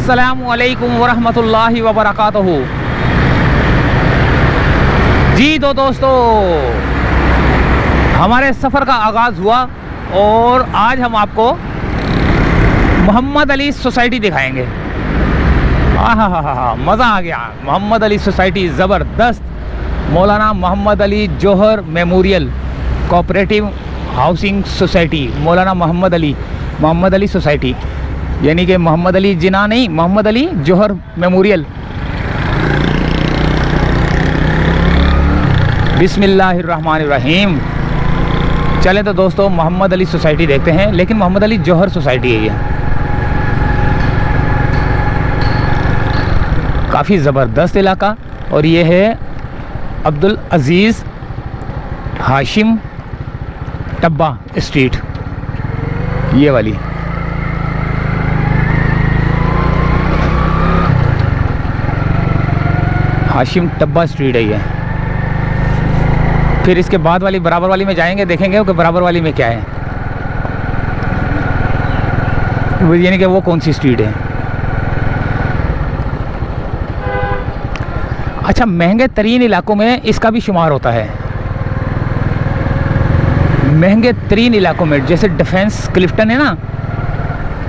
अस्सलामु अलैकुम वरहमतुल्लाहि वबरकातुहू। जी तो दोस्तों, हमारे सफ़र का आगाज़ हुआ और आज हम आपको मोहम्मद अली सोसाइटी दिखाएंगे। हाँ, मज़ा आ गया। मोहम्मद अली सोसाइटी ज़बरदस्त। मौलाना मोहम्मद अली जौहर मेमोरियल कोऑपरेटिव हाउसिंग सोसाइटी, मौलाना मोहम्मद अली सोसाइटी, यानी कि मोहम्मद अली जिना नहीं, मोहम्मद अली जौहर मेमोरियल। बिस्मिल्लाहिर्रहमानिर्रहीम। चले तो दोस्तों मोहम्मद अली सोसाइटी देखते हैं, लेकिन मोहम्मद अली जौहर सोसाइटी है ये। काफ़ी ज़बरदस्त इलाका। और ये है अब्दुल अज़ीज़ हाशिम टब्बा स्ट्रीट, ये वाली। हाशिम टब्बा स्ट्रीट है ये। फिर इसके बाद वाली बराबर वाली में जाएंगे, देखेंगे कि बराबर वाली में क्या है, यानी कि वो कौन सी स्ट्रीट है। अच्छा, महंगे तरीन इलाकों में इसका भी शुमार होता है। महंगे तरीन इलाकों में जैसे डिफेंस क्लिफ्टन है ना,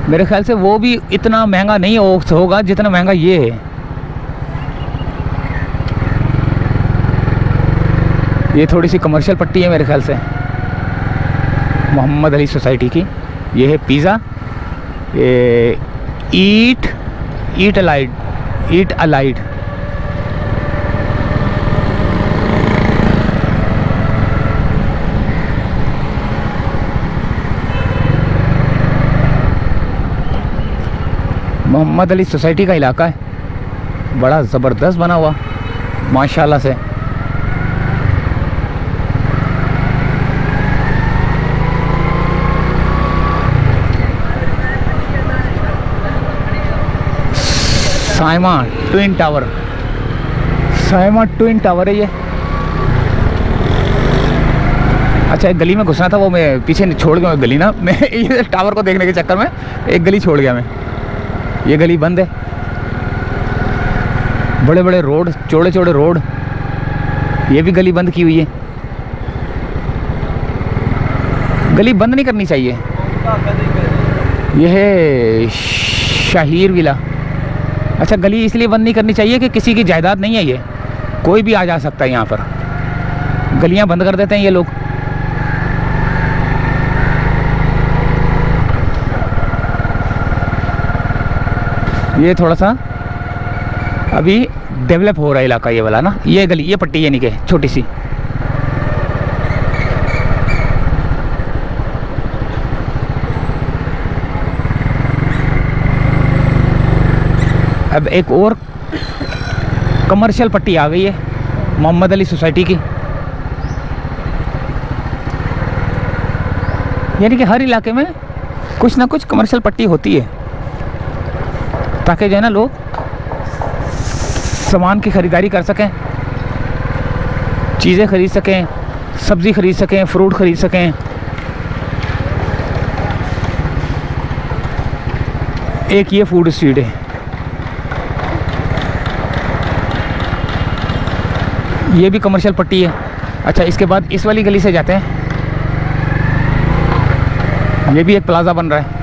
मेरे ख्याल से वो भी इतना महंगा नहीं होगा जितना महंगा ये है। ये थोड़ी सी कमर्शियल पट्टी है मेरे ख्याल से मोहम्मद अली सोसाइटी की। ये है पिज़्ज़ा, ईट अलाइड। मोहम्मद अली सोसाइटी का इलाका है, बड़ा ज़बरदस्त बना हुआ माशाल्लाह से। साइमा ट्विन टावर है ये। अच्छा, एक गली में घुसना था, वो मैं पीछे छोड़ गया गली ना, मैं ये टावर को देखने के चक्कर में एक गली छोड़ गया मैं। ये गली बंद है। बड़े बड़े रोड, चौड़े चौड़े रोड, ये भी गली बंद की हुई है। गली बंद नहीं करनी चाहिए। यह है शाहीर विला। अच्छा, गली इसलिए बंद नहीं करनी चाहिए कि किसी की जायदाद नहीं है, ये कोई भी आ जा सकता है यहाँ पर। गलियाँ बंद कर देते हैं ये लोग। ये थोड़ा सा अभी डेवलप हो रहा है इलाका ये वाला ना, ये गली, ये पट्टी यानी कि छोटी सी। अब एक और कमर्शियल पट्टी आ गई है मोहम्मद अली सोसाइटी की। यानी कि हर इलाके में कुछ ना कुछ कमर्शियल पट्टी होती है, ताकि जो है ना लोग सामान की ख़रीदारी कर सकें, चीज़ें ख़रीद सकें, सब्ज़ी ख़रीद सकें, फ्रूट ख़रीद सकें। एक ये फूड स्ट्रीट है, ये भी कमर्शियल पट्टी है। अच्छा, इसके बाद इस वाली गली से जाते हैं, ये भी एक प्लाज़ा बन रहा है।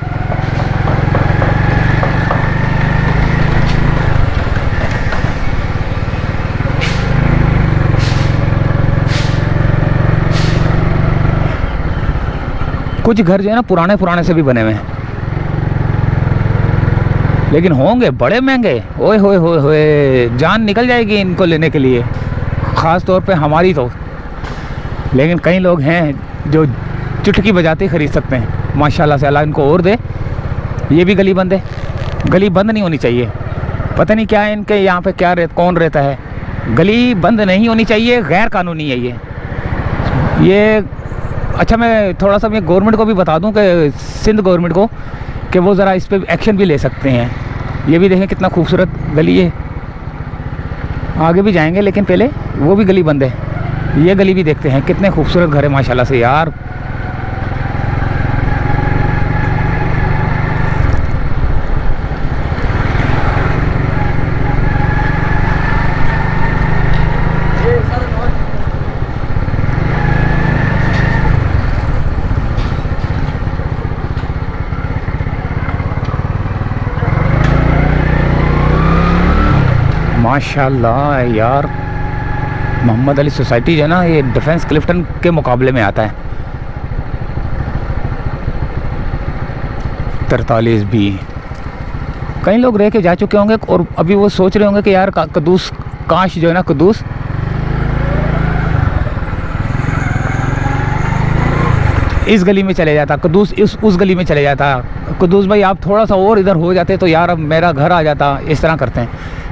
कुछ घर जो है ना पुराने से भी बने हुए हैं, लेकिन होंगे बड़े महंगे। ओए होए होए होए, जान निकल जाएगी इनको लेने के लिए, ख़ास तौर पे हमारी तो। लेकिन कई लोग हैं जो चुटकी बजाते ही ख़रीद सकते हैं माशाल्लाह से, अल्लाह इनको और दे। ये भी गली बंद है। गली बंद नहीं होनी चाहिए, पता नहीं क्या है इनके यहाँ पे, कौन रहता है। गली बंद नहीं होनी चाहिए, गैर कानूनी है ये। अच्छा, मैं थोड़ा सा मैं गवर्नमेंट को भी बता दूं कि सिंध गवर्नमेंट को, कि वो ज़रा इस पर एक्शन भी ले सकते हैं। ये भी देखें कितना खूबसूरत गली है। आगे भी जाएंगे, लेकिन पहले वो भी गली बंद है। ये गली भी देखते हैं, कितने खूबसूरत घर है माशाल्लाह से यार। माशाल्लाह यार, मोहम्मद अली सोसाइटी जो है ना, ये डिफेंस क्लिफ्टन के मुकाबले में आता है। 43 भी कई लोग रह के जा चुके होंगे और अभी वो सोच रहे होंगे कि यार कद्दूस, काश जो है ना कद्दूस इस गली में चले जाता, कद्दूस उस गली में चले जाता, कद्दूस भाई आप थोड़ा सा और इधर हो जाते तो यार अब मेरा घर आ जाता। इस तरह करते हैं।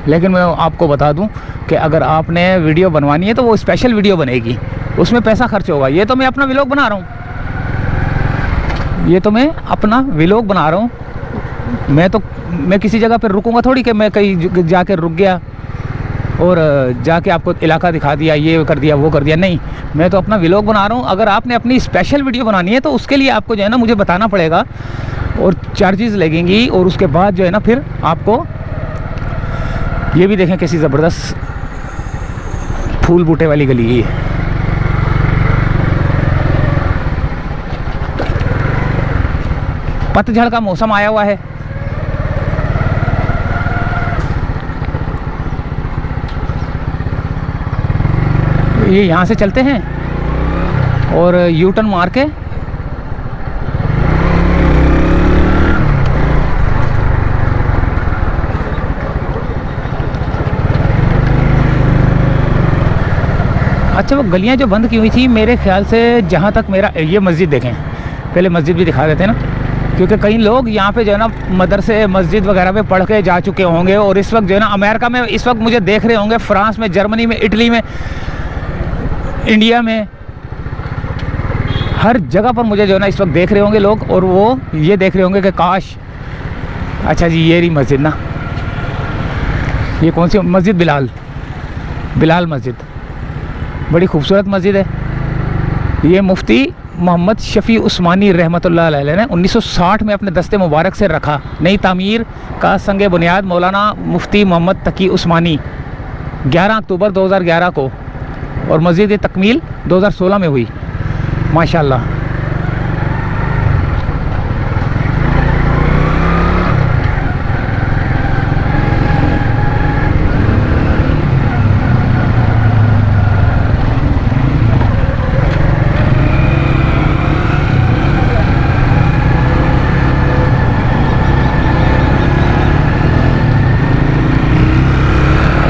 लेकिन मैं आपको बता दूं कि अगर आपने वीडियो बनवानी है तो वो स्पेशल वीडियो बनेगी, उसमें पैसा खर्च होगा। ये तो मैं अपना व्लॉग बना रहा हूँ, ये तो मैं अपना व्लॉग बना रहा हूँ। मैं किसी जगह पर रुकूंगा थोड़ी कि मैं कहीं जाके रुक गया और जाके आपको इलाका दिखा दिया, ये कर दिया, वो कर दिया। नहीं, मैं तो अपना व्लॉग बना रहा हूँ। अगर आपने अपनी स्पेशल वीडियो बनानी है तो उसके लिए आपको जो है ना मुझे बताना पड़ेगा और चार्जेस लगेंगी। और उसके बाद जो है ना फिर आपको ये भी देखें कैसी ज़बरदस्त फूल बूटे वाली गली है। पतझड़ का मौसम आया हुआ है। ये यहाँ से चलते हैं और यू टर्न मार के अच्छा, वो गलियाँ जो बंद की हुई थी मेरे ख्याल से, जहाँ तक मेरा, ये मस्जिद देखें, पहले मस्जिद भी दिखा देते हैं ना, क्योंकि कई लोग यहाँ पे जो है ना मदरसे मस्जिद वगैरह में पढ़ के जा चुके होंगे और इस वक्त जो है ना अमेरिका में इस वक्त मुझे देख रहे होंगे, फ्रांस में, जर्मनी में, इटली में, इंडिया में, हर जगह पर मुझे जो है ना इस वक्त देख रहे होंगे लोग। और वो ये देख रहे होंगे कि काश, अच्छा जी ये रही मस्जिद ना, ये कौन सी मस्जिद? बिलाल मस्जिद, बड़ी खूबसूरत मस्जिद है। ये मुफ्ती मोहम्मद शफ़ी उस्मानी रहमतुल्लाह अलैह ने 1960 में अपने दस्ते मुबारक से रखा। नई तामीर का संग बुनियाद मौलाना मुफ्ती मोहम्मद तकी उस्मानी 11 अक्टूबर 2011 को, और मस्जिद की तकमील 2016 में हुई। माशाल्लाह।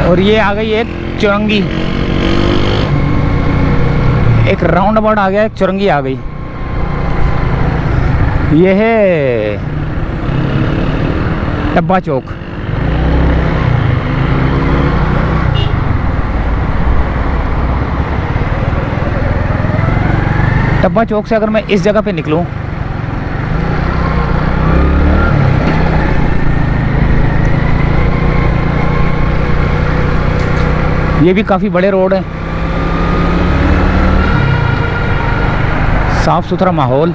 और ये आ गई एक चुरंगी, एक राउंड अबाउट आ गया, एक चुरंगी आ गई। ये है डब्बा चौक। डब्बा चौक से अगर मैं इस जगह पे निकलूं, ये भी काफ़ी बड़े रोड हैं, साफ़ सुथरा माहौल।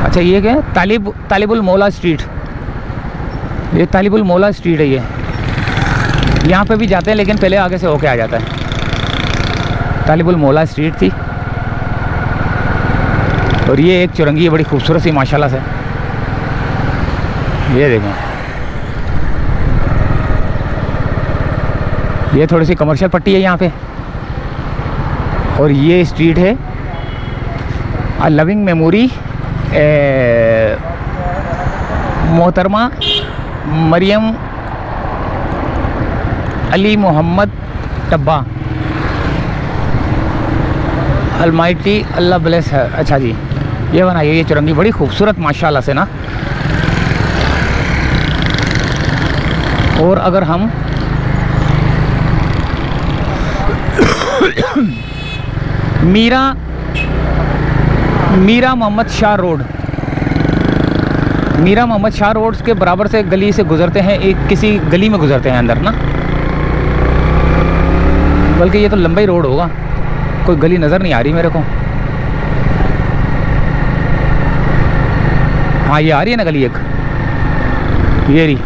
अच्छा ये क्या है? तालिबुल मौला स्ट्रीट, ये तालिबुल मौला स्ट्रीट है। ये यहाँ पे भी जाते हैं लेकिन पहले आगे से होके आ जाता है। तालिबुल मौला स्ट्रीट थी और ये एक चुरंगी है बड़ी खूबसूरत सी माशाल्लाह से। ये देखें, ये थोड़ी सी कमर्शियल पट्टी है यहाँ पे। और ये स्ट्रीट है अ लविंग मेमोरी मोहतरमा मरियम अली मोहम्मद टब्बा अलमाइटी अल्लाह ब्लेस है। अच्छा जी, ये बनाइए ये चुरंगी बड़ी खूबसूरत माशाल्लाह से ना। और अगर हम मीरा मोहम्मद शाह रोड, मीरा मोहम्मद शाह रोड के बराबर से गली से गुजरते हैं, एक किसी गली में गुजरते हैं अंदर ना, बल्कि ये तो लंबा ही रोड होगा, कोई गली नज़र नहीं आ रही मेरे को। हाँ ये आ रही है ना गली एक, ये रही,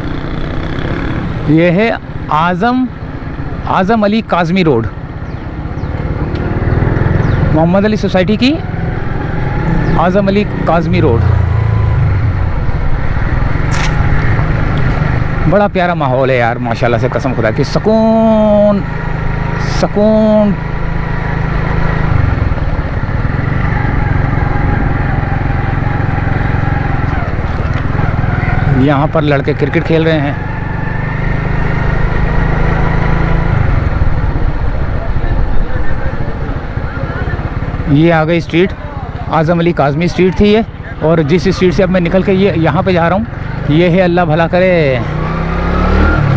ये है आज़म अली काज़मी रोड, मोहम्मद अली सोसाइटी की आज़म अली काज़मी रोड। बड़ा प्यारा माहौल है यार माशाल्लाह से, कसम खुदा की, सुकून सुकून। यहाँ पर लड़के क्रिकेट खेल रहे हैं। ये आ गई स्ट्रीट, आज़म अली काज़मी स्ट्रीट थी ये, और जिस स्ट्रीट से अब मैं निकल के ये यहाँ पे जा रहा हूँ ये है, अल्लाह भला करे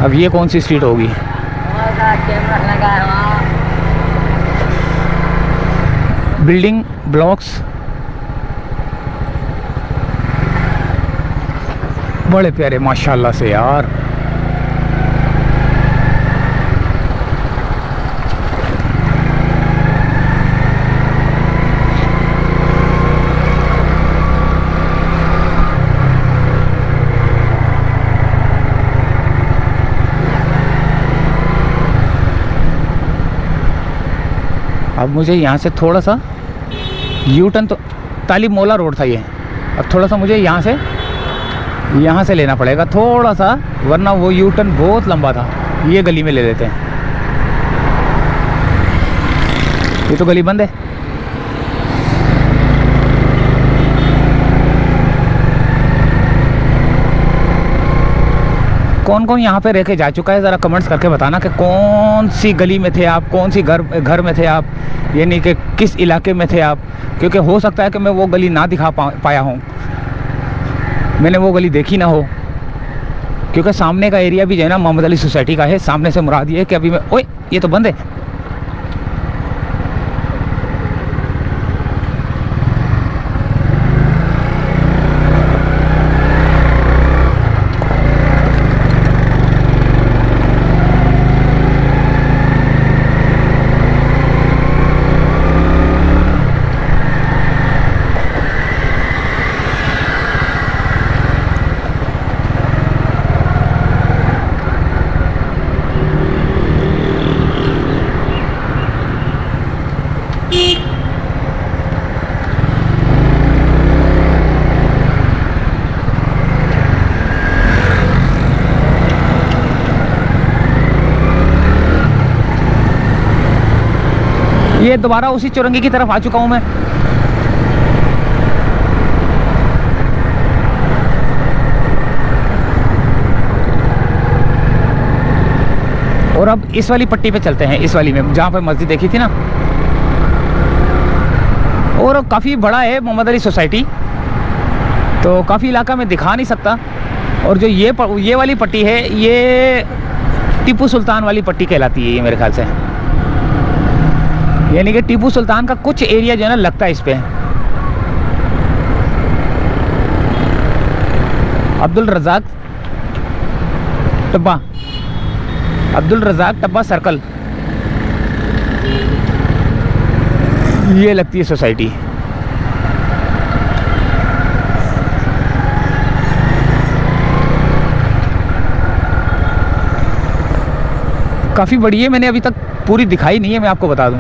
अब ये कौन सी स्ट्रीट होगी। बिल्डिंग ब्लॉक्स बड़े प्यारे माशाल्लाह से यार। अब मुझे यहाँ से थोड़ा सा यू टर्न, तो तालिब मौला रोड था ये, अब थोड़ा सा मुझे यहाँ से लेना पड़ेगा थोड़ा सा, वरना वो यू टर्न बहुत लंबा था। ये गली में ले लेते हैं, ये तो गली बंद है। कौन कौन यहाँ पे रह के जा चुका है ज़रा कमेंट्स करके बताना कि कौन सी गली में थे आप, कौन सी घर में थे आप, यानी कि किस इलाके में थे आप, क्योंकि हो सकता है कि मैं वो गली ना दिखा पाया हूँ, मैंने वो गली देखी ना हो, क्योंकि सामने का एरिया भी जो है ना मोहम्मद अली सोसाइटी का है। सामने से मुराद ये है कि अभी मैं, ओए ये तो बंद है। ये दोबारा उसी चौरंगी की तरफ आ चुका हूँ मैं। और अब इस वाली पट्टी पे चलते हैं, इस वाली में जहाँ पे मस्जिद देखी थी ना, और काफ़ी बड़ा है मोहम्मद अली सोसाइटी, तो काफ़ी इलाका में दिखा नहीं सकता। और जो ये वाली पट्टी है ये टीपू सुल्तान वाली पट्टी कहलाती है ये मेरे ख्याल से, यानी कि टीपू सुल्तान का कुछ एरिया जो है ना लगता है इस पे। अब्दुल रज़ाक टब्बा सर्कल, ये लगती है सोसाइटी। काफ़ी बड़ी है, मैंने अभी तक पूरी दिखाई नहीं है, मैं आपको बता दूं।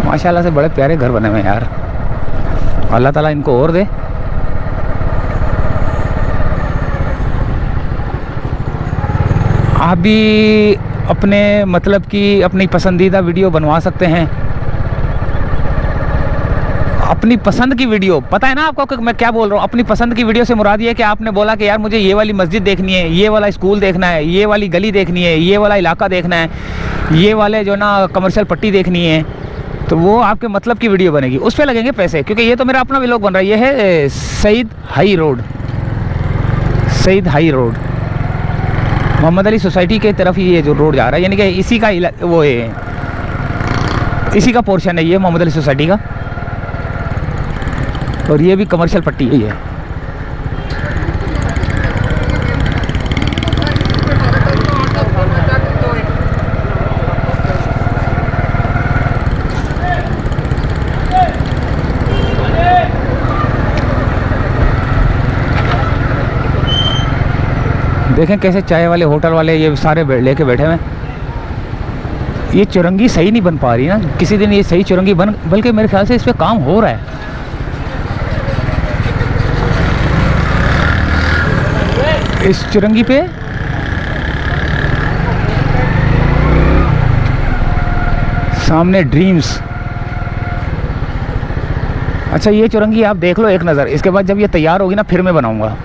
माशाल्लाह से बड़े प्यारे घर बने हुए हैं यार, अल्लाह ताला इनको और दे। आप भी अपने मतलब की अपनी पसंदीदा वीडियो बनवा सकते हैं, अपनी पसंद की वीडियो। पता है ना आपको कि मैं क्या बोल रहा हूँ, अपनी पसंद की वीडियो से मुराद ये है कि आपने बोला कि यार मुझे ये वाली मस्जिद देखनी है, ये वाला स्कूल देखना है, ये वाली गली देखनी है, ये वाला इलाका देखना है, ये वाले जो ना कमर्शियल पट्टी देखनी है, तो वो आपके मतलब की वीडियो बनेगी, उस पर लगेंगे पैसे, क्योंकि ये तो मेरा अपना व्लॉग बन रहा है। ये है Saeed high road, Mohammed Ali society के तरफ ही ये जो रोड जा रहा है, यानी कि इसी का वो है, इसी का पोर्शन है ये मोहम्मद अली सोसाइटी का, और ये भी कमर्शियल पट्टी ही है। देखें कैसे चाय वाले होटल वाले ये सारे लेके बैठे हुए हैं। ये चुरंगी सही नहीं बन पा रही ना, किसी दिन ये सही चुरंगी बन, बल्कि मेरे ख्याल से इस पर काम हो रहा है। इस चुरंगी पे सामने ड्रीम्स। अच्छा ये चुरंगी आप देख लो एक नज़र, इसके बाद जब ये तैयार होगी ना फिर मैं बनाऊंगा।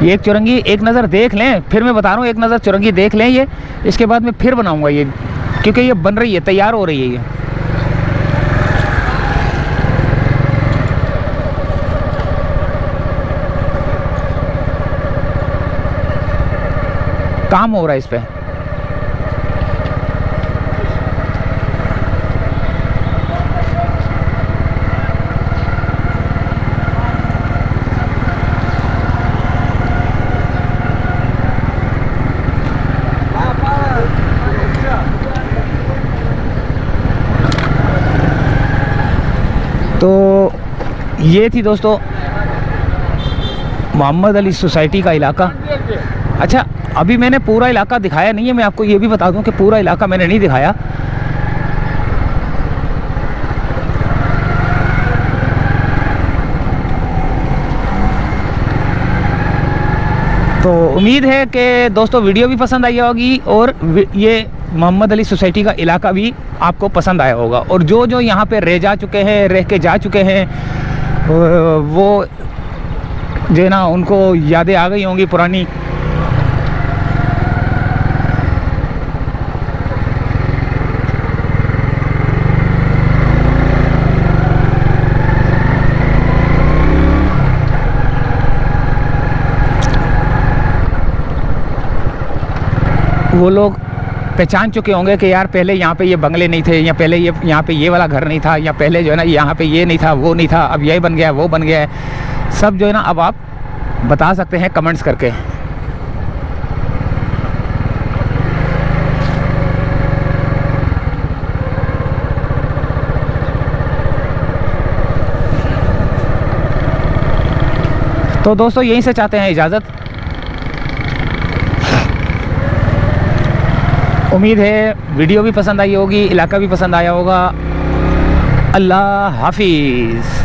ये एक चुरंगी एक नज़र देख लें, फिर मैं बता रहा हूँ, एक नज़र चुरंगी देख लें ये, इसके बाद मैं फिर बनाऊंगा ये, क्योंकि ये बन रही है, तैयार हो रही है ये। काम हो रहा है इस पे। तो ये थी दोस्तों मोहम्मद अली सोसाइटी का इलाका। अच्छा अभी मैंने पूरा इलाका दिखाया नहीं है, मैं आपको ये भी बता दूं कि पूरा इलाका मैंने नहीं दिखाया। तो उम्मीद है कि दोस्तों वीडियो भी पसंद आई होगी और ये मोहम्मद अली सोसाइटी का इलाका भी आपको पसंद आया होगा। और जो जो यहाँ पे रह के जा चुके हैं वो जो है ना उनको यादें आ गई होंगी पुरानी। वो लोग पहचान चुके होंगे कि यार पहले यहाँ पे ये बंगले नहीं थे, या पहले ये यहाँ पे ये वाला घर नहीं था, या पहले जो है ना यहाँ पे ये नहीं था वो नहीं था, अब ये बन गया वो बन गया है। सब जो है ना अब आप बता सकते हैं कमेंट्स करके। तो दोस्तों यहीं से चाहते हैं इजाज़त। उम्मीद है वीडियो भी पसंद आई होगी, इलाका भी पसंद आया होगा। अल्लाह हाफिज़।